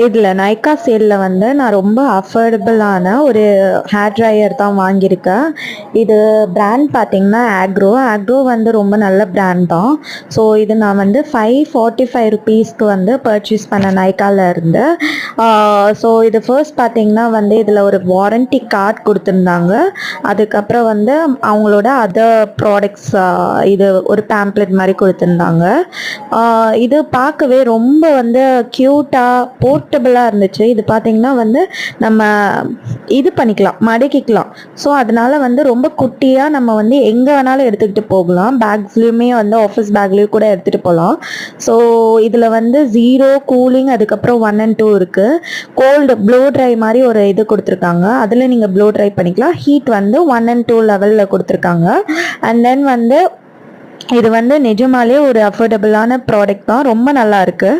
இதில் நைக்கா சேலில் வந்து நான் ரொம்ப அஃபோர்டபுளான ஒரு ஹேர் ட்ரையர் தான் வாங்கியிருக்கேன். இது பிராண்ட் பார்த்திங்கன்னா ஆக்ரோ வந்து ரொம்ப நல்ல பிராண்ட் தான். ஸோ இது நான் வந்து ₹545 வந்து பர்ச்சேஸ் பண்ணேன் நைக்காவில் இருந்து. ஸோ இது ஃபர்ஸ்ட் பார்த்திங்கன்னா வந்து இதில் ஒரு வாரண்டி கார்டு கொடுத்துருந்தாங்க. அதுக்கப்புறம் வந்து அவங்களோட அதர் ப்ராடக்ட்ஸ் இது ஒரு பேம்ப்ளெட் மாதிரி கொடுத்துருந்தாங்க. இது பார்க்கவே ரொம்ப வந்து க்யூட்டாக போர்ட்டபுளாக இருந்துச்சு. இது பார்த்திங்கன்னா வந்து நம்ம இது பண்ணிக்கலாம், மடக்கிக்கலாம். ஸோ அதனால வந்து ரொம்ப குட்டியாக நம்ம வந்து எங்கே வேணாலும் எடுத்துக்கிட்டு போகலாம். பேக்ஸ்லேயுமே வந்து ஆஃபீஸ் பேக்லேயும் கூட எடுத்துகிட்டு போகலாம். ஸோ இதில் வந்து 0 கூலிங், அதுக்கப்புறம் 1 and 2 இருக்குது. கோல்டு ப்ளோ ட்ரை மாதிரி ஒரு இது கொடுத்துருக்காங்க. அதில் நீங்கள் ப்ளோ ட்ரை பண்ணிக்கலாம். ஹீட் வந்து 1 and 2 லெவலில் கொடுத்துருக்காங்க. அண்ட் தென் வந்து இது வந்து நிஜமாலே ஒரு அஃபோர்டபுளான ப்ராடக்ட் தான். ரொம்ப நல்லா இருக்குது.